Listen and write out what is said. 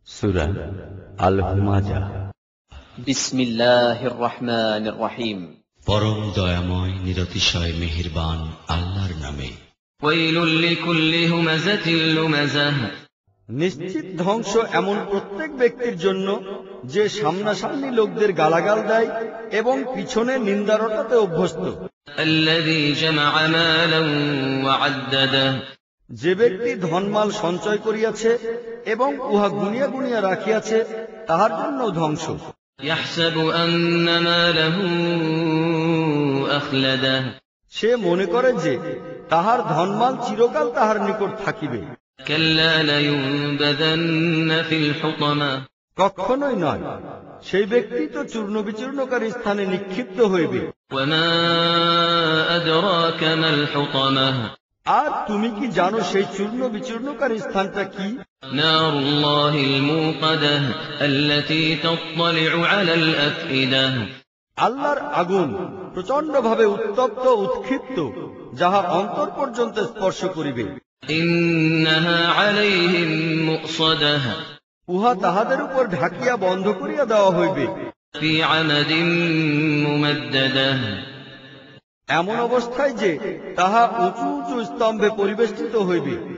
সূরা আল-হুমাযা। বিসমিল্লাহির রহমানির রহিম। পরম দয়াময় নিরতিশয় মেহেরবান আল্লাহর নামে। ওয়াইলুল লিকুল্লি হুমাযাতিল লুমাযাহ। নিশ্চিত ধ্বংস এমন প্রত্যেক ব্যক্তির জন্য যে সামনাসামনি লোকদের গালাগাল দেয় এবং পিছনে নিন্দা রটাতে অভ্যস্ত। আল্লাযী জামাআ মালান ওয়া আদ্দাদাহ। যে ব্যক্তি ধনমাল সঞ্চয় করিয়াছে এবং উহা গুনিয়া গুনিয়া রাখিয়াছে, তাহার জন্য ধ্বংস। ইয়াহসাবু আন্না মালাহু আখলাদাহ। সে মনে করে যে তাহার ধনমাল চিরকাল তাহার নিকট থাকিবে। কাল্লা লায়ুনবাযান্না ফিল হুতামা। কখনোই নয়, সেই ব্যক্তি তো চূর্ণ বিচূর্ণকারী স্থানে নিক্ষিপ্ত হইবে। ওয়া মা আদরাকা মাল হুতামা। আর তুমি কি জানো সেই চূর্ণ বিচূর্ণকারী স্থানটা কি? নারুল্লাহিল মুকাদাহ আল্লাতী তাত্তালি'উ আলাল আফইদাহ। আল্লাহর আগুন প্রচন্ডভাবে উত্তপ্ত উৎক্ষিপ্ত, যাহা অন্তর পর্যন্ত স্পর্শ করিবে। ইন্নাহা আলাইহিম মুকসাদাহ। উহা তাহাদের উপর ঢাকিয়া বন্ধ করিয়া দেওয়া হইবে। ফি আমাদিন মুমাদ্দাদাহ। এমন অবস্থায় যে তাহা উঁচু উঁচু স্তম্ভে পরিবেষ্টিত হইবে।